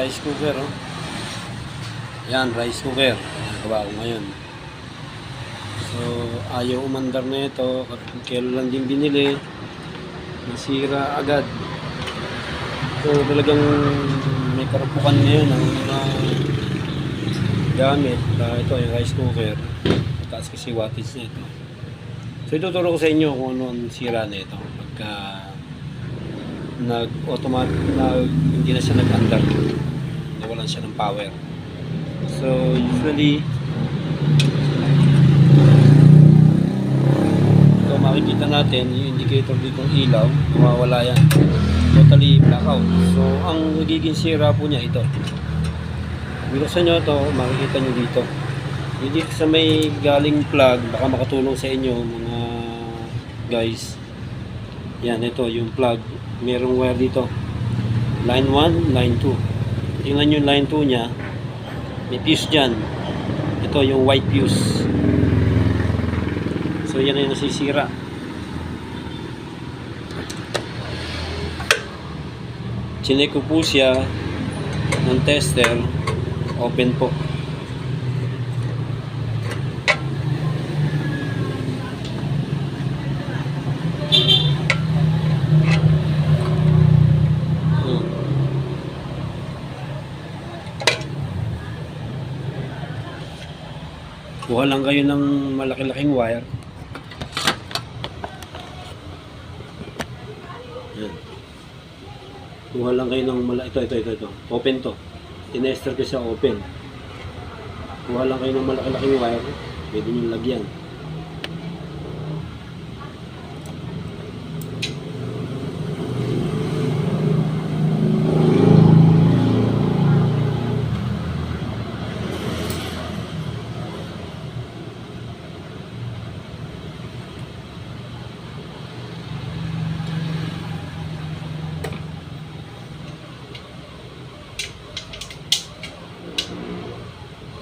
rice cooker, oh. Yan, rice cooker. Nagawa ko ngayon. So, ayaw umandar na ito. Kailan lang din binili. Nasira agad. So, talagang may karupukan ngayon ang mga gamit. Ito, yung rice cooker. Mataas kasi wattage na ito. So, ituturo ko sa inyo kung ano ang sira na ito. Pagka nag-automatic na hindi na siya nag-andar. Nawalan siya ng power. So, usually, ito makikita natin, yung indicator dito ng ilaw, mawawala yan. Totally blackout. So, ang nagiging sira po niya ito. Binuksan nyo ito, makikita nyo dito. Yung dito sa may galing plug, baka makatulong sa inyo mga guys. Yan, ito yung plug. Merong wire dito. Line 1, line 2. Tingnan yung line 2 nya. May fuse dyan. Ito yung white fuse. So yan ay nasisira. Chinek ko po siya ng tester. Open po. Kuha lang kayo ng malaki-laking wire. Yan. Kuha lang kayo ng ito. Open to. Tinester ko siya open. Kuha lang kayo ng malaki-laking wire. Pwede nyo lagyan.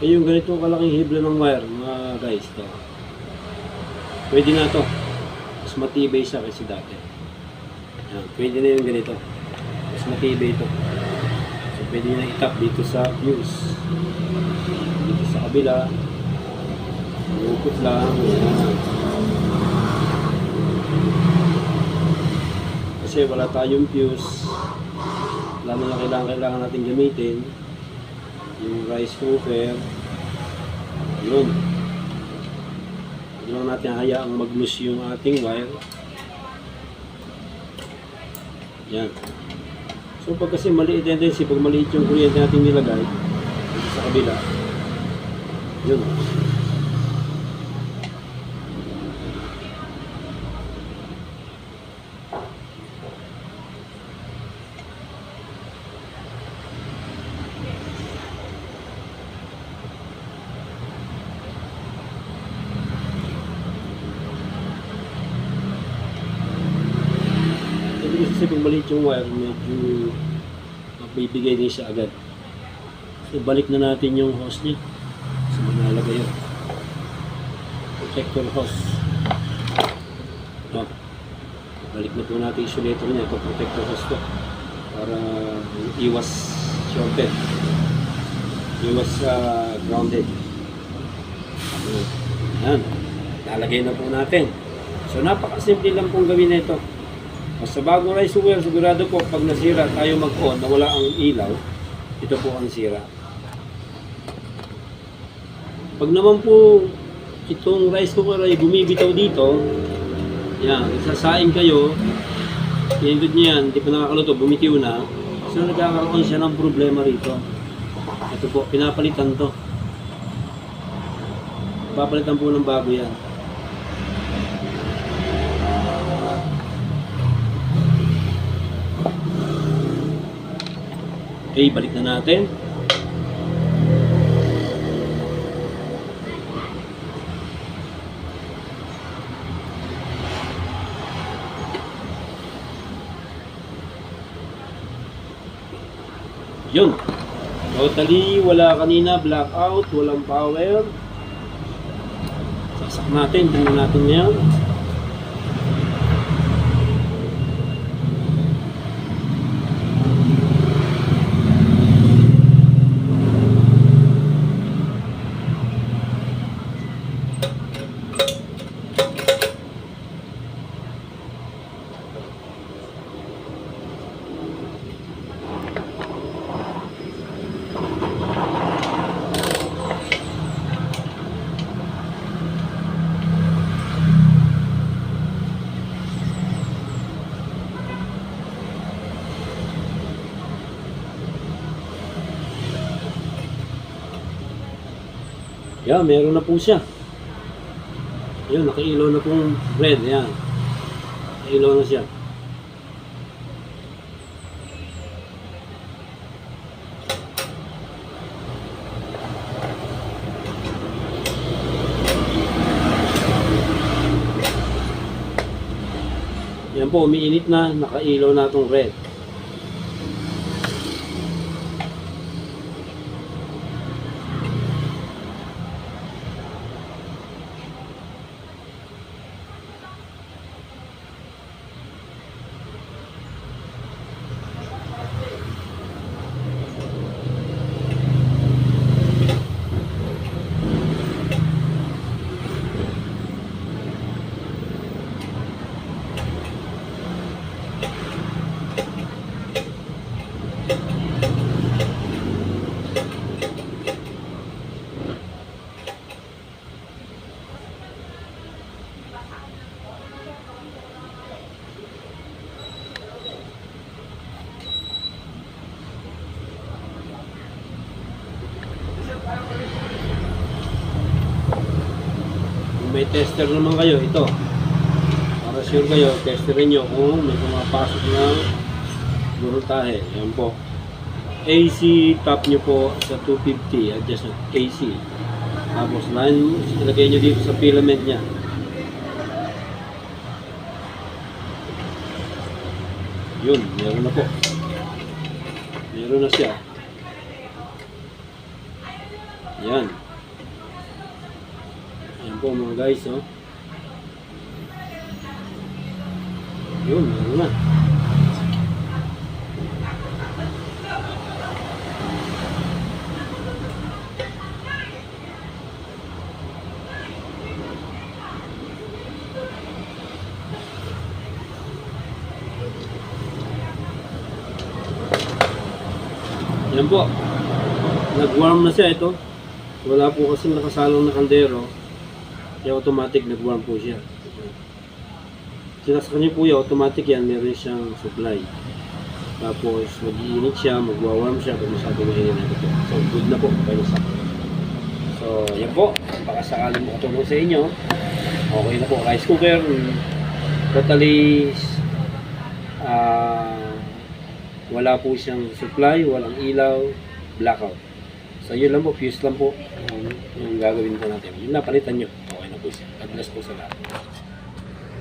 Yung ganitong kalaking hibla ng wire mga guys, to. Pwede na to. Mas matibay siya kasi dati. Yan, pwede na yung ganito. Mas matibay ito. So pwede na itap dito sa fuse. Dito sa kabila. Lupot lang. Yan. Kasi wala tayong fuse. Wala na kailangan natin gamitin. Yung rice cooker. Yun. Hindi lang natin hayaang mag-loose yung ating wire. Yan. So pag kasi maliit yung tendency, pag maliit yung kuryente natin nilagay dito sa kabila, yun. Kasi pag maliit yung wire, medyo magbibigay din siya agad. So balik na natin yung hose niya. So manalagay yun. Protector hose. Balik na po natin yung insulator niya. Ito protector hose to. Para iwas shorted. Iwas grounded. Yan. Nalagay na po natin. So napakasimple lang pong gawin na ito. Sa bagong rice cooker, sigurado po pag nasira tayo mag-on na wala ang ilaw, ito po ang sira. Pag naman po itong rice cooker ay bumibitaw dito, yan, sasaing kayo, pinindot nyo yan, hindi pa nakakaluto, bumitiw na, so nagkakaroon siya ng problema rito. Ito po, pinapalitan to. Papalitan po ng bago yan. Okay, balik na natin. Yun. Totally, wala kanina, blackout, walang power. Sasak natin, tingnan natin ngayon. Yan, meron na po siya. Ayun, nakailaw na pong red. Yan. Nakailaw na siya. Yan po, umiinit na. Nakailaw na itong red. Kung may tester naman kayo, ito. Para sure kayo, testerin nyo kung may pumapasok ng voltahe. Yan po. AC top nyo po sa 250, adjust ng AC. Tapos ilagay nyo dito sa filament nya. Yun, meron na po. Meron na siya. Yan. Yan po mga guys, oh. Yun, meron na. Yan po. Nag-warm na siya ito. Wala po kasi nakasalong na kaldero. Kaya automatic nag-warm po siya. Sinasakyan niyo po yan, automatic yan, meron siyang supply. Tapos mag-iinit siya, mag-warm siya kung masyado mainit na ito. So good na po. So yan po. Baka sakaling makatulong sa inyo. Okay na po. Rice cooker. Totally wala po siyang supply, walang ilaw, blackout. So yun lang po, fuse lang po yung gagawin po natin. Yun na, palitan nyo. Okay na po siya. God bless po sa lahat.